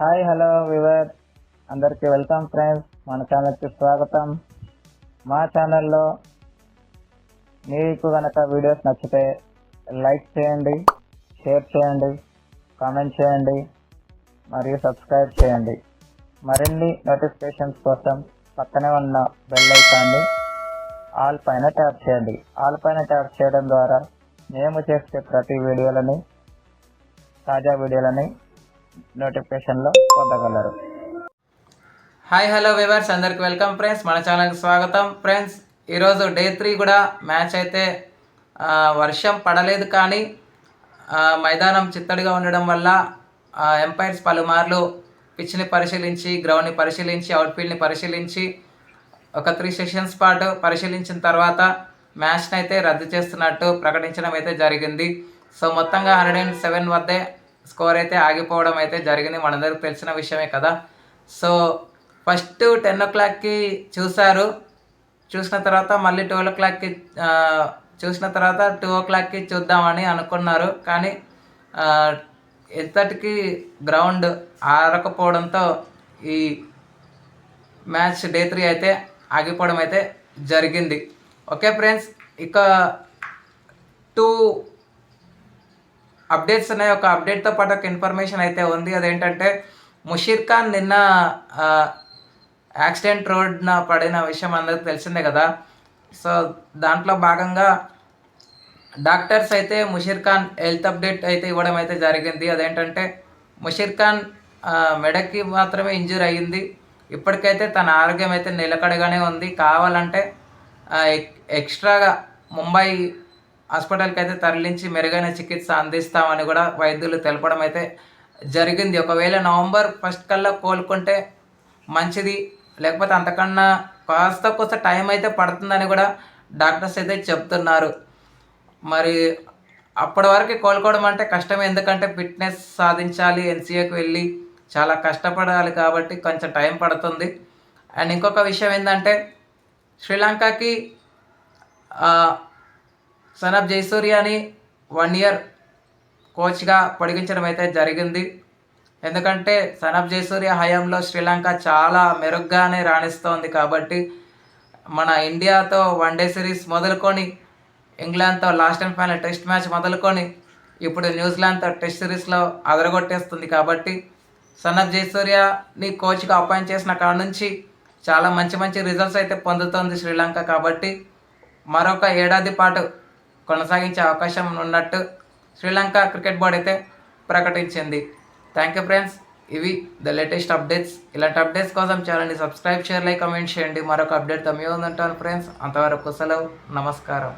Hi hello we were అందరికీ welcome friends. మన ఛానల్కి స్వాగతం. మా ఛానల్లో మీకు కనుక వీడియోస్ నచ్చితే లైక్ చేయండి, షేర్ చేయండి, కామెంట్ చేయండి మరియు సబ్స్క్రైబ్ చేయండి. మరిన్ని నోటిఫికేషన్స్ కోసం పక్కనే ఉన్న బెల్ ఐకాన్ని ఆల్ పైన ట్యాప్ చేయండి. ఆల్ పైన ట్యాప్ చేయడం ద్వారా మేము చేసే ప్రతి వీడియోలని, తాజా వీడియోలని నోటిఫికేషన్లో పొందగలరు. హాయ్ హలో వ్యూవర్స్, అందరికి వెల్కమ్ ఫ్రెండ్స్. మన ఛానల్కి స్వాగతం ఫ్రెండ్స్. ఈరోజు డే 3 కూడా మ్యాచ్ అయితే వర్షం పడలేదు, కానీ మైదానం చిత్తడిగా ఉండడం వల్ల ఎంపైర్స్ పలుమార్లు పిచ్ని పరిశీలించి, గ్రౌండ్ని పరిశీలించి, అవుట్ఫీల్డ్ని పరిశీలించి ఒక 3 సెషన్స్ పాటు పరిశీలించిన తర్వాత మ్యాచ్ని అయితే రద్దు చేస్తున్నట్టు ప్రకటించడం అయితే జరిగింది. సో మొత్తంగా 107 వద్దే స్కోర్ అయితే ఆగిపోవడం అయితే జరిగింది. మనందరికి తెలిసిన విషయమే కదా. సో ఫస్ట్ 10 o'clockకి చూశారు. చూసిన తర్వాత మళ్ళీ 12 o'clockకి చూసిన తర్వాత 2 o'clockకి చూద్దామని అనుకున్నారు. కానీ ఎంతటికి గ్రౌండ్ ఆరకపోవడంతో ఈ మ్యాచ్ డే 3 అయితే ఆగిపోవడం అయితే జరిగింది. ఓకే ఫ్రెండ్స్, ఇక 2 అప్డేట్స్ ఉన్నాయి. ఒక అప్డేట్తో పాటు ఒక ఇన్ఫర్మేషన్ అయితే ఉంది. అదేంటంటే ముషీర్ ఖాన్ నిన్న యాక్సిడెంట్ రోడ్న పడిన విషయం అందరికి తెలిసిందే కదా. సో దాంట్లో భాగంగా డాక్టర్స్ అయితే ముషీర్ ఖాన్ హెల్త్ అప్డేట్ అయితే ఇవ్వడం అయితే జరిగింది. అదేంటంటే ముషీర్ ఖాన్ మెడకి మాత్రమే ఇంజూరీ అయ్యింది. ఇప్పటికైతే తన ఆరోగ్యం అయితే నిలకడగానే ఉంది. కావాలంటే ఎక్స్ట్రాగా ముంబై హాస్పిటల్కి అయితే తరలించి మెరుగైన చికిత్స అందిస్తామని కూడా వైద్యులు తెలపడం అయితే జరిగింది. ఒకవేళ నవంబర్ 1 కల్లా కోలుకుంటే మంచిది, లేకపోతే అంతకన్నా కాస్త టైం అయితే పడుతుందని కూడా డాక్టర్స్ అయితే చెప్తున్నారు. మరి అప్పటి వరకు కోలుకోవడం అంటే కష్టమే, ఎందుకంటే ఫిట్నెస్ సాధించాలి, ఎన్సీఏకి వెళ్ళి చాలా కష్టపడాలి, కాబట్టి కొంచెం టైం పడుతుంది. అండ్ ఇంకొక విషయం ఏంటంటే శ్రీలంకకి సనబ్ జయసూర్యని 1 year కోచ్గా పొడిగించడం అయితే జరిగింది. ఎందుకంటే సనబ్ జయసూర్య హయాంలో శ్రీలంక చాలా మెరుగ్గానే రాణిస్తోంది. కాబట్టి మన ఇండియాతో వన్డే సిరీస్ మొదలుకొని, ఇంగ్లాండ్తో last and final test match మొదలుకొని, ఇప్పుడు న్యూజిలాండ్తో టెస్ట్ సిరీస్లో అదరగొట్టేస్తుంది. కాబట్టి సనబ్ జయసూర్యని కోచ్గా అపాయింట్ చేసిన కాడ నుంచి చాలా మంచి రిజల్ట్స్ అయితే పొందుతోంది శ్రీలంక. కాబట్టి మరొక ఏడాది పాటు కొనసాగించే అవకాశం ఉన్నట్టు శ్రీలంక క్రికెట్ బోర్డు అయితే ప్రకటించింది. థ్యాంక్ యూ ఫ్రెండ్స్, ఇవి ద లేటెస్ట్ అప్డేట్స్. ఇలాంటి అప్డేట్స్ కోసం ఛానల్ని సబ్స్క్రైబ్, షేర్, లైక్, కమెంట్ చేయండి. మరొక అప్డేట్తో మీ ఉంటాను ఫ్రెండ్స్. అంతవరకు సెలవు, నమస్కారం.